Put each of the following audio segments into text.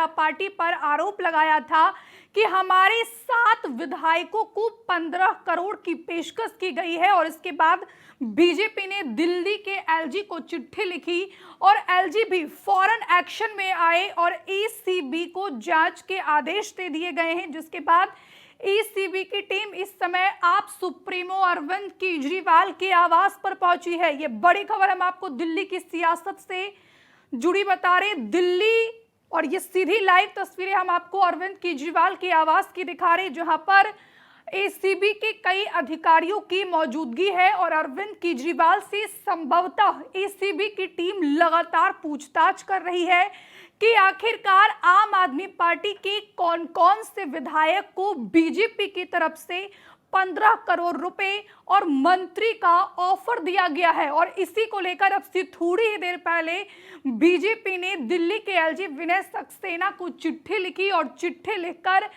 जनता party पर आरोप लगाया था कि हमारे 7 विधायकों को 15 करोड़ की पेशकश की गई है। और इसके बाद बीजेपी ने दिल्ली के एलजी को चिट्ठी लिखी और एलजी भी फौरन एक्शन में आए और एसीबी को जांच के आदेश दे दिए गए हैं, जिसके बाद ईसीबी की टीम इस समय आप सुप्रीमो अरविंद केजरीवाल के आवास पर पहुंची है। ये बड़ी खबर हम आपको दिल्ली की सियासत से जुड़ी बता रहे हैं। दिल्ली और ये सीधी लाइव तस्वीरें हम आपको अरविंद केजरीवाल के आवास की दिखा रहे हैं, जहां पर एसीबी के कई अधिकारियों की मौजूदगी है और अरविंद केजरीवाल से संभवतः एसीबी की टीम लगातार पूछताछ कर रही है कि आखिरकार आम आदमी पार्टी के कौन कौन से विधायक को बीजेपी की तरफ से 15 करोड़ रुपए और मंत्री का ऑफर दिया गया है। और इसी को लेकर अब से थोड़ी ही देर पहले बीजेपी ने दिल्ली के एलजी विनय सक्सेना को चिट्ठी लिखी और चिट्ठी लिखकर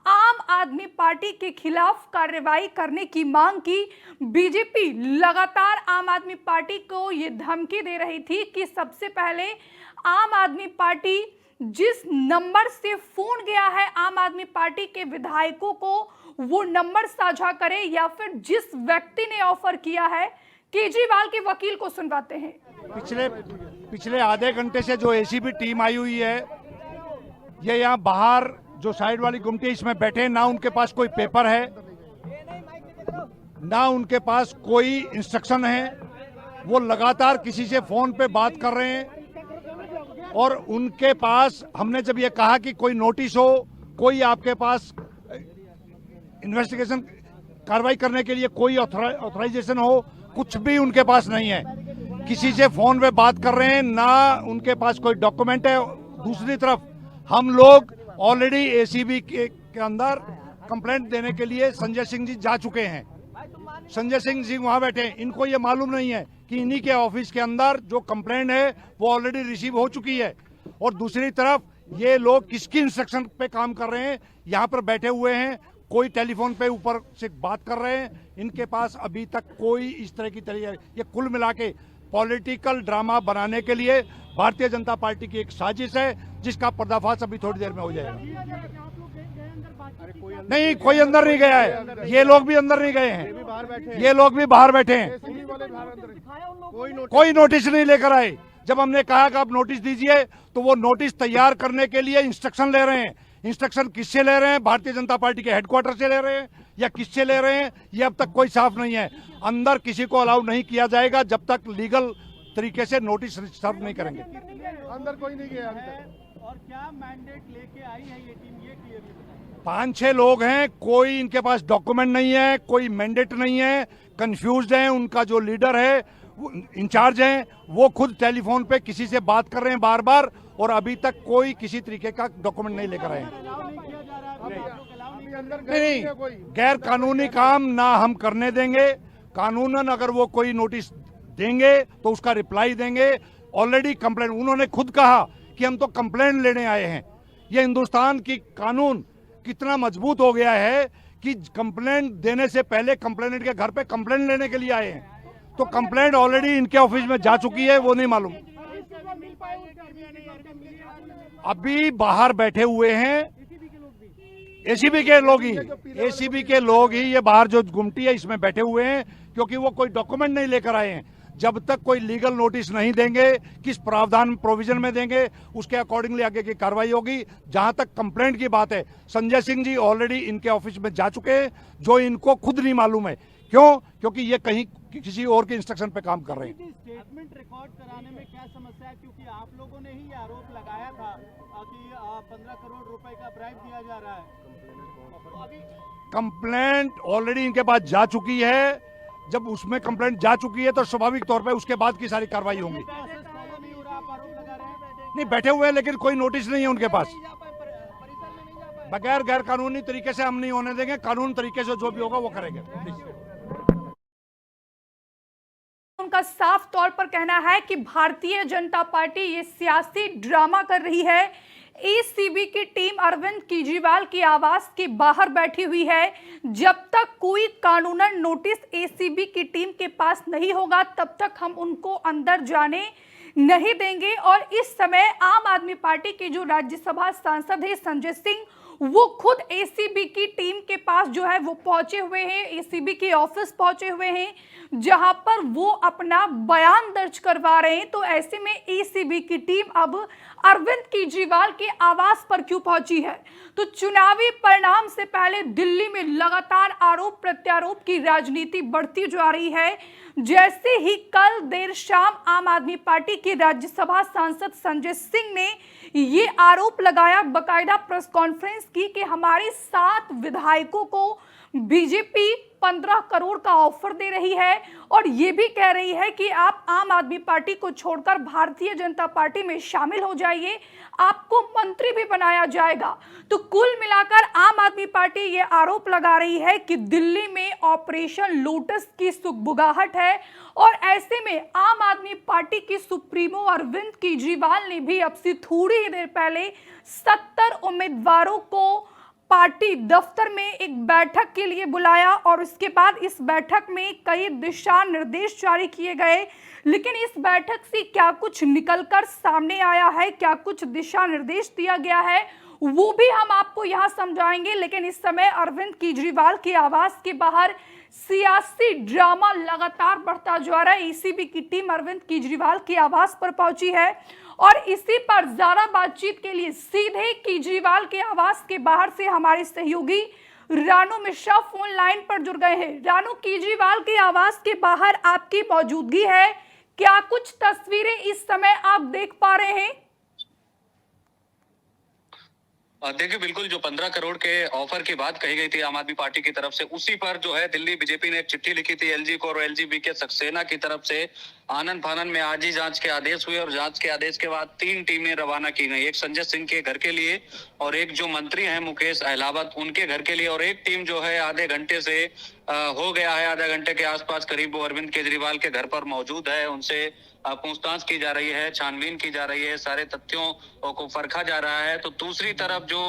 आम आदमी पार्टी के खिलाफ कार्रवाई करने की मांग की। बीजेपी लगातार आम आदमी पार्टी को यह धमकी दे रही थी कि सबसे पहले आम आदमी पार्टी जिस नंबर से फोन गया है आम आदमी पार्टी के विधायकों को वो नंबर साझा करे या फिर जिस व्यक्ति ने ऑफर किया है। केजरीवाल के वकील को सुनवाते हैं। पिछले आधे घंटे से जो एसीबी टीम आई हुई है, ये यहाँ बाहर जो साइड वाली गुमटी इसमें बैठे, ना उनके पास कोई पेपर है, ना उनके पास कोई इंस्ट्रक्शन है। वो लगातार किसी से फोन पे बात कर रहे हैं और उनके पास हमने जब ये कहा कि कोई नोटिस हो, कोई आपके पास इन्वेस्टिगेशन कार्रवाई करने के लिए कोई ऑथराइजेशन हो, कुछ भी उनके पास नहीं है। किसी से फोन पे बात कर रहे हैं, ना उनके पास कोई डॉक्यूमेंट है। दूसरी तरफ हम लोग ऑलरेडी एसीबी के अंदर कंप्लेंट देने के लिए संजय सिंह जी जा चुके हैं। संजय सिंह जी वहां बैठे हैं। इनको ये मालूम नहीं है कि इन्हीं के ऑफिस के अंदर जो कंप्लेंट है वो ऑलरेडी रिसीव हो चुकी है। और दूसरी तरफ ये लोग किसकी इंस्ट्रक्शन पे काम कर रहे हैं, यहाँ पर बैठे हुए हैं, कोई टेलीफोन पे ऊपर से बात कर रहे हैं। इनके पास अभी तक कोई इस तरह की ये कुल मिला के पॉलिटिकल ड्रामा बनाने के लिए भारतीय जनता पार्टी की एक साजिश है, जिसका पर्दाफाश अभी थोड़ी देर में हो जाएगा। नहीं, कोई अंदर नहीं गया है। ये लोग भी अंदर नहीं गए हैं, ये लोग भी बाहर बैठे हैं। कोई नोटिस नहीं लेकर आए। जब हमने कहा कि आप नोटिस दीजिए, तो वो नोटिस तैयार करने के लिए इंस्ट्रक्शन ले रहे हैं। इंस्ट्रक्शन किससे ले रहे हैं? भारतीय जनता पार्टी के हेडक्वार्टर से ले रहे हैं या किससे ले रहे हैं, ये अब तक कोई साफ नहीं है। अंदर किसी को अलाउ नहीं किया जाएगा जब तक लीगल तरीके से नोटिस सर्व नहीं करेंगे। अंदर कोई नहीं गया अभी तक। और क्या मैंडेट लेके आई है ये टीम, ये क्लियरली बताइए। 5-6 लोग हैं, कोई इनके पास डॉक्यूमेंट नहीं है, कोई मैंडेट नहीं है, कंफ्यूज्ड है। उनका जो लीडर है, इंचार्ज है, वो खुद टेलीफोन पे किसी से बात कर रहे हैं बार बार, और अभी तक कोई किसी तरीके का डॉक्यूमेंट नहीं लेकर आए। नहीं, गैर कानूनी काम ना हम करने देंगे। कानूनन अगर वो कोई नोटिस देंगे तो उसका रिप्लाई देंगे। ऑलरेडी कंप्लेंट, उन्होंने खुद कहा कि हम तो कंप्लेंट लेने आए हैं। ये हिंदुस्तान की कानून कितना मजबूत हो गया है कि कंप्लेंट देने से पहले कंप्लेनेंट के घर पे कंप्लेंट लेने के लिए आए हैं। तो कंप्लेंट ऑलरेडी इनके ऑफिस में जा चुकी है, वो नहीं मालूम। अभी बाहर बैठे हुए हैं एसीबी के लोग ही, एसीबी के लोग ही ये बाहर जो गुमटी है इसमें बैठे हुए हैं, क्योंकि वो कोई डॉक्यूमेंट नहीं लेकर आए हैं। जब तक कोई लीगल नोटिस नहीं देंगे, किस प्रावधान प्रोविजन में देंगे, उसके अकॉर्डिंगली आगे की कार्रवाई होगी। जहां तक कंप्लेंट की बात है, संजय सिंह जी ऑलरेडी इनके ऑफिस में जा चुके हैं, जो इनको खुद नहीं मालूम है। क्यों? क्योंकि ये कहीं किसी और के इंस्ट्रक्शन पे काम कर रहे हैं। स्टेटमेंट रिकॉर्ड कराने में क्या समस्या है? क्योंकि आप लोगों ने ही ये आरोप लगाया था कि 15 करोड़ रुपए का ब्राइब दिया जा रहा है। कंप्लेंट ऑलरेडी इनके पास जा चुकी है। जब उसमें कंप्लेंट जा चुकी है तो स्वाभाविक तौर पे उसके बाद की सारी कार्रवाई होंगी। नहीं, बैठे हुए हैं, लेकिन कोई नोटिस नहीं है उनके पास। बगैर गैर कानूनी तरीके से हम नहीं होने देंगे। कानून तरीके से जो भी होगा वो करेंगे। उनका साफ तौर पर कहना है कि भारतीय जनता पार्टी ये सियासी ड्रामा कर रही है। एसीबी की टीम अरविंद केजरीवाल के आवास के बाहर बैठी हुई है। जब तक कोई कानूनन नोटिस एसीबी की टीम के पास नहीं होगा, तब तक हम उनको अंदर जाने नहीं देंगे। और इस समय आम आदमी पार्टी के जो राज्यसभा सांसद है संजय सिंह, वो खुद एसीबी की टीम के पास जो है वो पहुंचे हुए हैं, एसीबी के ऑफिस पहुंचे हुए हैं, जहां पर वो अपना बयान दर्ज करवा रहे हैं। तो ऐसे में एसीबी की टीम अब अरविंद केजरीवाल के आवास पर क्यों पहुंची है? तो चुनावी परिणाम से पहले दिल्ली में लगातार आरोप प्रत्यारोप की राजनीति बढ़ती जा रही है। जैसे ही कल देर शाम आम आदमी पार्टी के राज्यसभा सांसद संजय सिंह ने ये आरोप लगाया, बकायदा प्रेस कॉन्फ्रेंस की कि हमारे 7 विधायकों को बीजेपी 15 करोड़ का ऑफर दे रही है और ये भी कह रही है कि आप आम आदमी पार्टी को छोड़कर भारतीय जनता पार्टी में शामिल हो जाइए, आपको मंत्री भी बनाया जाएगा। तो कुल मिलाकर आम आदमी पार्टी ये आरोप लगा रही है कि दिल्ली में ऑपरेशन लोटस की सुगबुगाहट है। और ऐसे में आम आदमी पार्टी के सुप्रीमो अरविंद केजरीवाल ने भी अब से थोड़ी ही देर पहले 70 उम्मीदवारों को पार्टी दफ्तर में एक बैठक के लिए बुलाया और उसके बाद इस बैठक में कई दिशा निर्देश जारी किए गए। लेकिन इस बैठक से क्या कुछ निकलकर सामने आया है, क्या कुछ दिशा निर्देश दिया गया है, वो भी हम आपको यहां समझाएंगे। लेकिन इस समय अरविंद केजरीवाल के आवास के बाहर सियासी ड्रामा लगातार बढ़ता जा रहा है। एसीबी की टीम अरविंद केजरीवाल के आवास पर पहुंची है और इसी पर ज्यादा बातचीत के लिए सीधे केजरीवाल के आवास के बाहर से हमारे सहयोगी रानू मिश्रा फोन लाइन पर जुड़ गए हैं। रानू, केजरीवाल के आवास के बाहर आपकी मौजूदगी है, क्या कुछ तस्वीरें इस समय आप देख पा रहे हैं? देखिए, बिल्कुल जो 15 करोड़ के ऑफर की बात कही गई थी आम आदमी पार्टी की तरफ से, उसी पर जो है दिल्ली बीजेपी ने एक चिट्ठी लिखी थी एलजी को और एलजीबी के सक्सेना की तरफ से। आनंद फानन में आज ही जांच के आदेश हुए और जांच के आदेश के बाद 3 टीमें रवाना की गई, एक संजय सिंह के घर के लिए और एक जो मंत्री हैं मुकेश अहलावत उनके घर के लिए, और एक टीम जो है आधे घंटे से हो गया है, आधा घंटे के आसपास करीब वो अरविंद केजरीवाल के घर पर मौजूद है। उनसे पूछताछ की जा रही है, छानबीन की जा रही है, सारे तथ्यों को परखा जा रहा है। तो दूसरी तरफ जो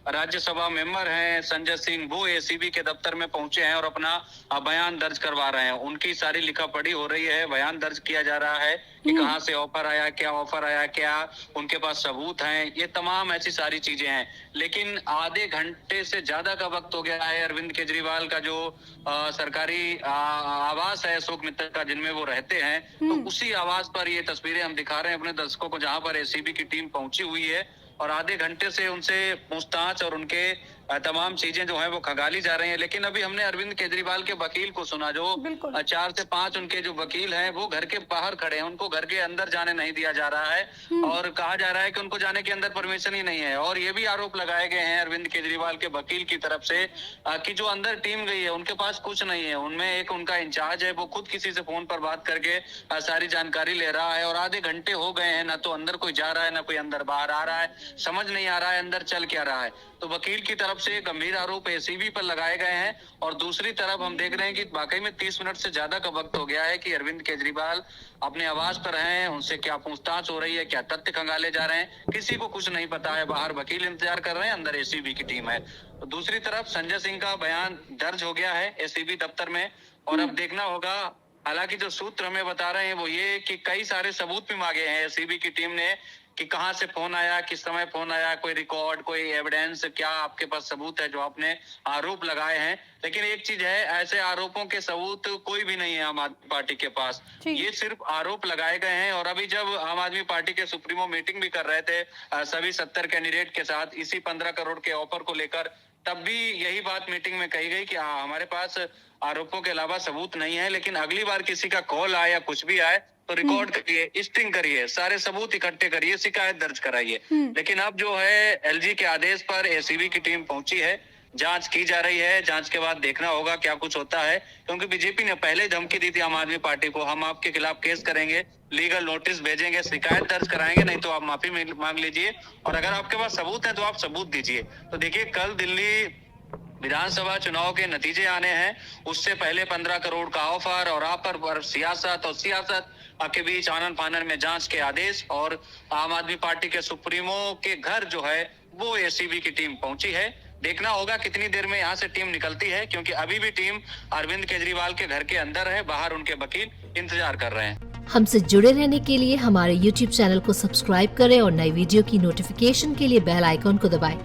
राज्यसभा मेंबर हैं संजय सिंह, वो एसीबी के दफ्तर में पहुंचे हैं और अपना बयान दर्ज करवा रहे हैं। उनकी सारी लिखा पढ़ी हो रही है, बयान दर्ज किया जा रहा है कि कहां से ऑफर आया, क्या ऑफर आया, क्या उनके पास सबूत हैं, ये तमाम ऐसी सारी चीजें हैं। लेकिन आधे घंटे से ज्यादा का वक्त हो गया है अरविंद केजरीवाल का जो सरकारी आवास है अशोक मित्तल का, जिनमें वो रहते हैं, तो उसी आवास पर ये तस्वीरें हम दिखा रहे हैं अपने दर्शकों को, जहां पर एसीबी की टीम पहुंची हुई है और आधे घंटे से उनसे पूछताछ और उनके तमाम चीजें जो है वो खंगाली जा रही हैं। लेकिन अभी हमने अरविंद केजरीवाल के वकील को सुना, जो 4 से 5 उनके जो वकील हैं वो घर के बाहर खड़े हैं, उनको घर के अंदर जाने नहीं दिया जा रहा है और कहा जा रहा है कि उनको जाने के अंदर परमिशन ही नहीं है। और ये भी आरोप लगाए गए हैं अरविंद केजरीवाल के वकील की तरफ से कि जो अंदर टीम गई है उनके पास कुछ नहीं है, उनमें एक उनका इंचार्ज है, वो खुद किसी से फोन पर बात करके सारी जानकारी ले रहा है और आधे घंटे हो गए हैं, ना तो अंदर कोई जा रहा है, ना कोई अंदर बाहर आ रहा है, समझ नहीं आ रहा है अंदर चल क्या रहा है। तो वकील की तरफ से गंभीर आरोप एसीबी पर लगाए गए हैं और दूसरी तरफ हम देख रहे हैं कि वाकई में 30 मिनट से ज्यादा का वक्त हो गया है कि अरविंद केजरीवाल अपने आवास पर हैं, उनसे क्या पूछताछ हो रही है, क्या तथ्य खंगाले जा रहे हैं, किसी को कुछ नहीं पता है। बाहर वकील इंतजार कर रहे हैं, अंदर एसीबी की टीम है। तो दूसरी तरफ संजय सिंह का बयान दर्ज हो गया है एसीबी दफ्तर में और अब देखना होगा। हालांकि जो सूत्र हमें बता रहे हैं वो ये कि कई सारे सबूत भी मांगे हैं एसीबी की टीम ने कि कहां से फोन आया, किस समय फोन आया, कोई रिकॉर्ड, कोई एविडेंस, क्या आपके पास सबूत है जो आपने आरोप लगाए हैं। लेकिन एक चीज है, ऐसे आरोपों के सबूत कोई भी नहीं है आम आदमी पार्टी के पास, ये सिर्फ आरोप लगाए गए हैं। और अभी जब आम आदमी पार्टी के सुप्रीमो मीटिंग भी कर रहे थे सभी 70 कैंडिडेट के साथ इसी 15 करोड़ के ऑफर को लेकर, तब भी यही बात मीटिंग में कही गई कि हमारे पास आरोपों के अलावा सबूत नहीं है, लेकिन अगली बार किसी का कॉल आए या कुछ भी आए तो रिकॉर्ड करिए, स्ट्रिंग करिए, सारे सबूत इकट्ठे करिए, शिकायत दर्ज कराइए। लेकिन अब जो है एलजी के आदेश पर एसीबी की टीम पहुंची है, जांच की जा रही है, जांच के बाद देखना होगा क्या कुछ होता है। क्योंकि बीजेपी ने पहले धमकी दी थी आम आदमी पार्टी को, हम आपके खिलाफ केस करेंगे, लीगल नोटिस भेजेंगे, शिकायत दर्ज कराएंगे, नहीं तो आप माफी मांग लीजिए और अगर आपके पास सबूत है तो आप सबूत दीजिए। तो देखिए, कल दिल्ली विधानसभा चुनाव के नतीजे आने हैं, उससे पहले 15 करोड़ का ऑफर और ऑफर पर सियासत के बीच आनंद फानन में जांच के आदेश और आम आदमी पार्टी के सुप्रीमो के घर जो है वो एसीबी की टीम पहुंची है। देखना होगा कितनी देर में यहाँ से टीम निकलती है, क्योंकि अभी भी टीम अरविंद केजरीवाल के घर के अंदर है, बाहर उनके वकील इंतजार कर रहे हैं। हमसे जुड़े रहने के लिए हमारे YouTube चैनल को सब्सक्राइब करें और नई वीडियो की नोटिफिकेशन के लिए बेल आइकॉन को दबाएं।